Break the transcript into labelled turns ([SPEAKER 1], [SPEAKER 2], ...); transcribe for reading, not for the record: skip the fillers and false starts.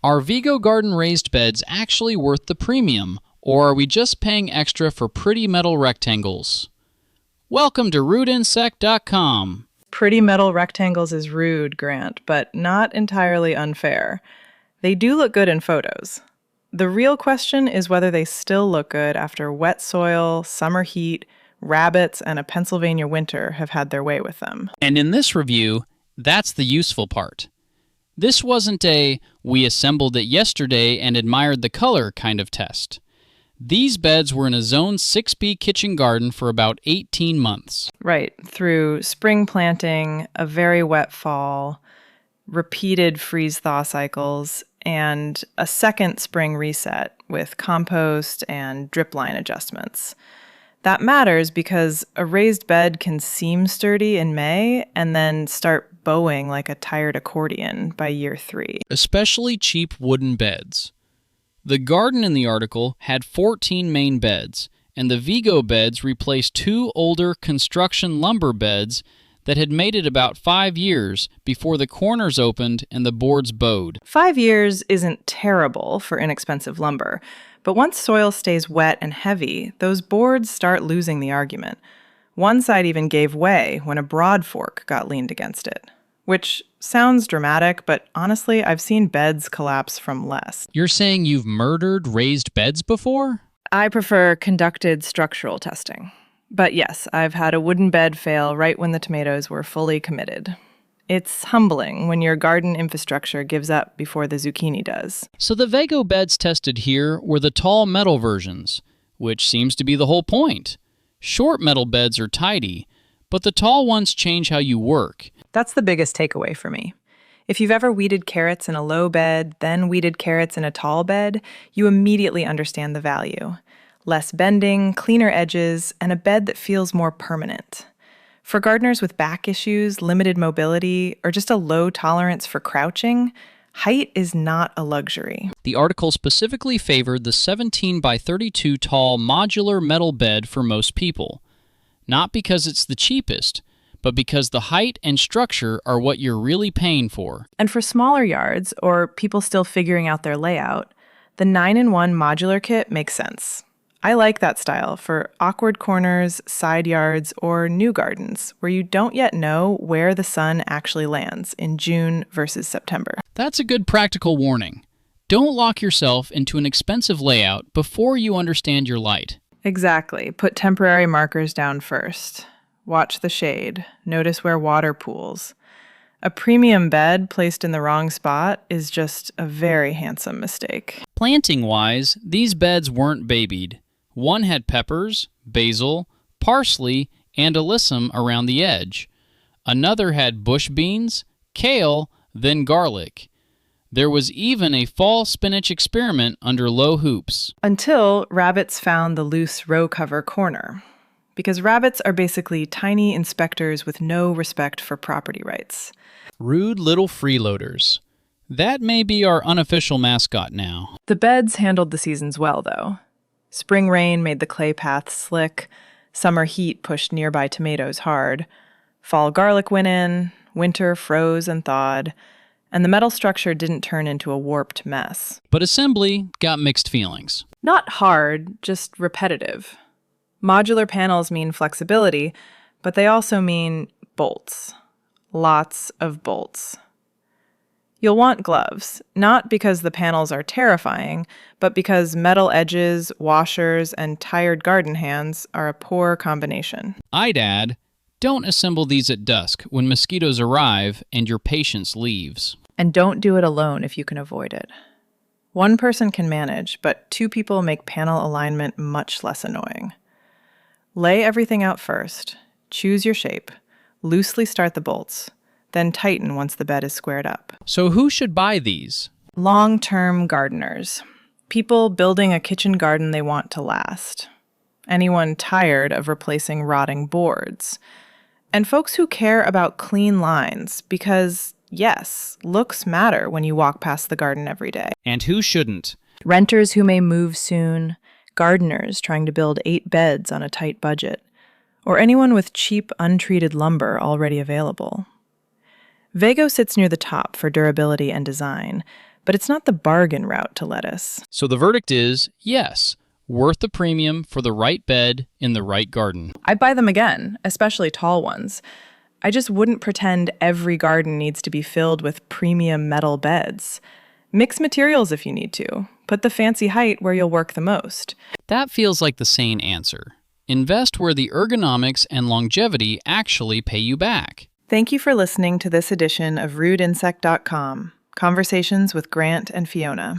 [SPEAKER 1] Are Vego Garden raised beds actually worth the premium, or are we just paying extra for pretty metal rectangles? Welcome to RootInsect.com.
[SPEAKER 2] Pretty metal rectangles is rude, Grant, but not entirely unfair. They do look good in photos. The real question is whether they still look good after wet soil, summer heat, rabbits, and a Pennsylvania winter have had their way with them.
[SPEAKER 1] And in this review, that's the useful part. This wasn't a "we assembled it yesterday and admired the color" kind of test. These beds were in a Zone 6B kitchen garden for about 18 months.
[SPEAKER 2] Right, through spring planting, a very wet fall, repeated freeze-thaw cycles, and a second spring reset with compost and drip line adjustments. That matters because a raised bed can seem sturdy in May and then start bowing like a tired accordion by year 3.
[SPEAKER 1] Especially cheap wooden beds. The garden in the article had 14 main beds, and the Vego beds replaced 2 older construction lumber beds that had made it about 5 years before the corners opened and the boards bowed.
[SPEAKER 2] 5 years isn't terrible for inexpensive lumber, but once soil stays wet and heavy, those boards start losing the argument. One side even gave way when a broad fork got leaned against it. Which sounds dramatic, but honestly, I've seen beds collapse from less.
[SPEAKER 1] You're saying you've murdered raised beds before?
[SPEAKER 2] I prefer conducted structural testing. But yes, I've had a wooden bed fail right when the tomatoes were fully committed. It's humbling when your garden infrastructure gives up before the zucchini does.
[SPEAKER 1] So the Vego beds tested here were the tall metal versions, which seems to be the whole point. Short metal beds are tidy, but the tall ones change how you work.
[SPEAKER 2] That's the biggest takeaway for me. If you've ever weeded carrots in a low bed, then weeded carrots in a tall bed, you immediately understand the value. Less bending, cleaner edges, and a bed that feels more permanent. For gardeners with back issues, limited mobility, or just a low tolerance for crouching, height is not a luxury.
[SPEAKER 1] The article specifically favored the 17 by 32 tall modular metal bed for most people. Not because it's the cheapest, but because the height and structure are what you're really paying for.
[SPEAKER 2] And for smaller yards, or people still figuring out their layout, the 9-in-1 modular kit makes sense. I like that style for awkward corners, side yards, or new gardens where you don't yet know where the sun actually lands in June versus September.
[SPEAKER 1] That's a good practical warning. Don't lock yourself into an expensive layout before you understand your light.
[SPEAKER 2] Exactly. Put temporary markers down first. Watch the shade. Notice where water pools. A premium bed placed in the wrong spot is just a very handsome mistake.
[SPEAKER 1] Planting-wise, these beds weren't babied. One had peppers, basil, parsley, and alyssum around the edge. Another had bush beans, kale, then garlic. There was even a fall spinach experiment under low hoops.
[SPEAKER 2] Until rabbits found the loose row cover corner. Because rabbits are basically tiny inspectors with no respect for property rights.
[SPEAKER 1] Rude little freeloaders. That may be our unofficial mascot now.
[SPEAKER 2] The beds handled the seasons well, though. Spring rain made the clay paths slick. Summer heat pushed nearby tomatoes hard. Fall garlic went in. Winter froze and thawed. And the metal structure didn't turn into a warped mess.
[SPEAKER 1] But assembly got mixed feelings.
[SPEAKER 2] Not hard, just repetitive. Modular panels mean flexibility, but they also mean bolts. Lots of bolts. You'll want gloves, not because the panels are terrifying, but because metal edges, washers, and tired garden hands are a poor combination.
[SPEAKER 1] I'd add, don't assemble these at dusk when mosquitoes arrive and your patience leaves.
[SPEAKER 2] And don't do it alone if you can avoid it. One person can manage, but 2 people make panel alignment much less annoying. Lay everything out first, choose your shape, loosely start the bolts, then tighten once the bed is squared up.
[SPEAKER 1] So who should buy these?
[SPEAKER 2] Long-term gardeners. People building a kitchen garden they want to last. Anyone tired of replacing rotting boards. And folks who care about clean lines because, yes, looks matter when you walk past the garden every day.
[SPEAKER 1] And who shouldn't?
[SPEAKER 2] Renters who may move soon, gardeners trying to build 8 beds on a tight budget, or anyone with cheap, untreated lumber already available. Vego sits near the top for durability and design, but it's not the bargain route to lettuce.
[SPEAKER 1] So the verdict is yes, worth the premium for the right bed in the right garden.
[SPEAKER 2] I'd buy them again, especially tall ones. I just wouldn't pretend every garden needs to be filled with premium metal beds. Mix materials if you need to. Put the fancy height where you'll work the most.
[SPEAKER 1] That feels like the sane answer. Invest where the ergonomics and longevity actually pay you back.
[SPEAKER 2] Thank you for listening to this edition of RudeInsect.com, Conversations with Grant and Fiona.